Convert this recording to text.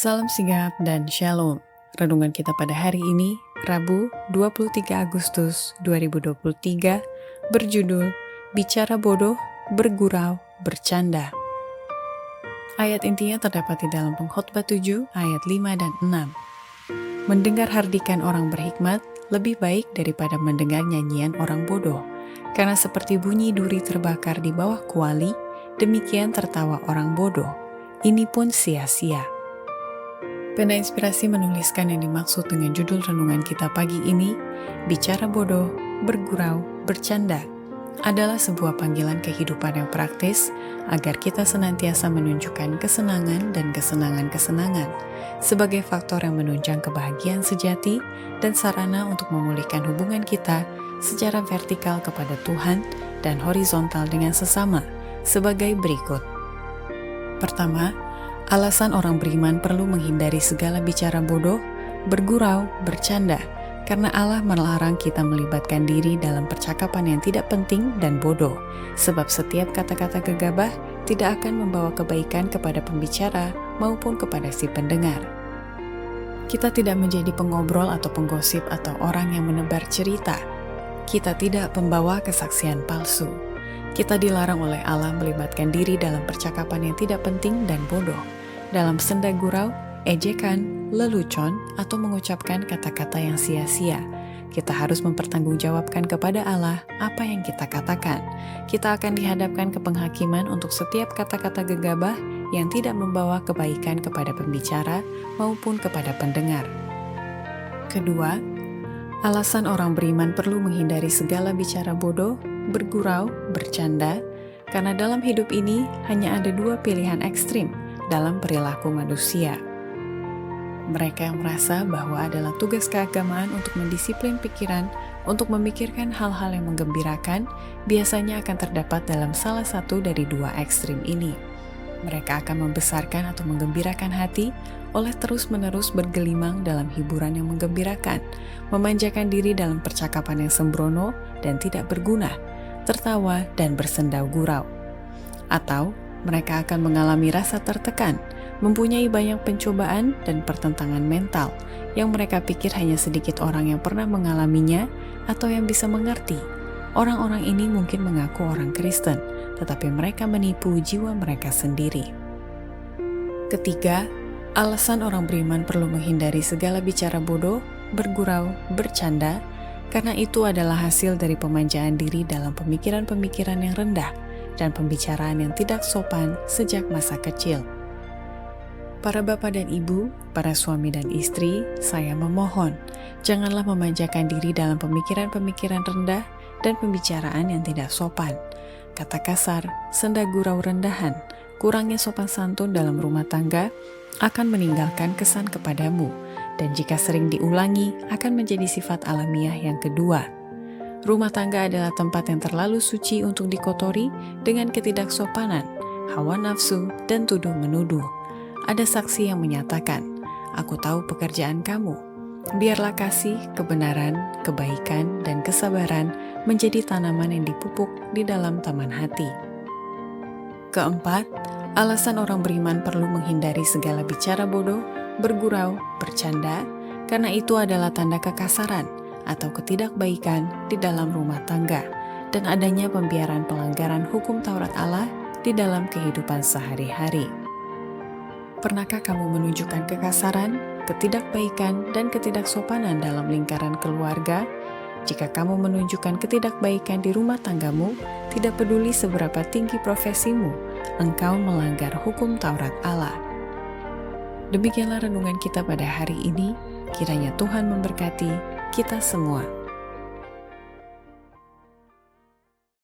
Salam sigap dan shalom. Renungan kita pada hari ini, Rabu 23 Agustus 2023, berjudul Bicara Bodoh, Bergurau, Bercanda. Ayat intinya terdapat di dalam Pengkhotbah 7 ayat 5 dan 6. Mendengar hardikan orang berhikmat lebih baik daripada mendengar nyanyian orang bodoh, karena seperti bunyi duri terbakar di bawah kuali, demikian tertawa orang bodoh. Ini pun sia-sia. Pena Inspirasi menuliskan yang dimaksud dengan judul renungan kita pagi ini, Bicara Bodoh, Bergurau, Bercanda, adalah sebuah panggilan kehidupan yang praktis agar kita senantiasa menunjukkan kesenangan dan kesenangan-kesenangan sebagai faktor yang menunjang kebahagiaan sejati dan sarana untuk memulihkan hubungan kita secara vertikal kepada Tuhan dan horizontal dengan sesama sebagai berikut. Pertama, alasan orang beriman perlu menghindari segala bicara bodoh, bergurau, bercanda, karena Allah melarang kita melibatkan diri dalam percakapan yang tidak penting dan bodoh, sebab setiap kata-kata gegabah tidak akan membawa kebaikan kepada pembicara maupun kepada si pendengar. Kita tidak menjadi pengobrol atau penggosip atau orang yang menebar cerita. Kita tidak membawa kesaksian palsu. Kita dilarang oleh Allah melibatkan diri dalam percakapan yang tidak penting dan bodoh, dalam senda gurau, ejekan, lelucon, atau mengucapkan kata-kata yang sia-sia. Kita harus mempertanggungjawabkan kepada Allah apa yang kita katakan. Kita akan dihadapkan ke penghakiman untuk setiap kata-kata gegabah yang tidak membawa kebaikan kepada pembicara maupun kepada pendengar. Kedua, alasan orang beriman perlu menghindari segala bicara bodoh, bergurau, bercanda, karena dalam hidup ini hanya ada dua pilihan ekstrim dalam perilaku manusia. Mereka yang merasa bahwa adalah tugas keagamaan untuk mendisiplin pikiran, untuk memikirkan hal-hal yang menggembirakan, biasanya akan terdapat dalam salah satu dari dua ekstrim ini. Mereka akan membesarkan atau menggembirakan hati oleh terus-menerus bergelimang dalam hiburan yang menggembirakan, memanjakan diri dalam percakapan yang sembrono dan tidak berguna, tertawa dan bersendau gurau. Atau mereka akan mengalami rasa tertekan, mempunyai banyak pencobaan dan pertentangan mental yang mereka pikir hanya sedikit orang yang pernah mengalaminya atau yang bisa mengerti. Orang-orang ini mungkin mengaku orang Kristen, tetapi mereka menipu jiwa mereka sendiri. Ketiga, alasan orang beriman perlu menghindari segala bicara bodoh, bergurau, bercanda, karena itu adalah hasil dari pemanjaan diri dalam pemikiran-pemikiran yang rendah dan pembicaraan yang tidak sopan sejak masa kecil. Para bapak dan ibu, para suami dan istri, saya memohon, janganlah memanjakan diri dalam pemikiran-pemikiran rendah dan pembicaraan yang tidak sopan. Kata kasar, senda gurau rendahan, kurangnya sopan santun dalam rumah tangga akan meninggalkan kesan kepadamu, dan jika sering diulangi akan menjadi sifat alamiah yang kedua. Rumah tangga adalah tempat yang terlalu suci untuk dikotori dengan ketidaksopanan, hawa nafsu, dan tuduh-menuduh. Ada saksi yang menyatakan, "Aku tahu pekerjaan kamu." Biarlah kasih, kebenaran, kebaikan, dan kesabaran menjadi tanaman yang dipupuk di dalam taman hati. Keempat, alasan orang beriman perlu menghindari segala bicara bodoh, bergurau, bercanda, karena itu adalah tanda kekasaran atau ketidakbaikan di dalam rumah tangga, dan adanya pembiaran pelanggaran hukum Taurat Allah di dalam kehidupan sehari-hari. Pernahkah kamu menunjukkan kekasaran, ketidakbaikan, dan ketidaksopanan dalam lingkaran keluarga? Jika kamu menunjukkan ketidakbaikan di rumah tanggamu, tidak peduli seberapa tinggi profesimu, engkau melanggar hukum Taurat Allah. Demikianlah renungan kita pada hari ini. Kiranya Tuhan memberkati kita semua.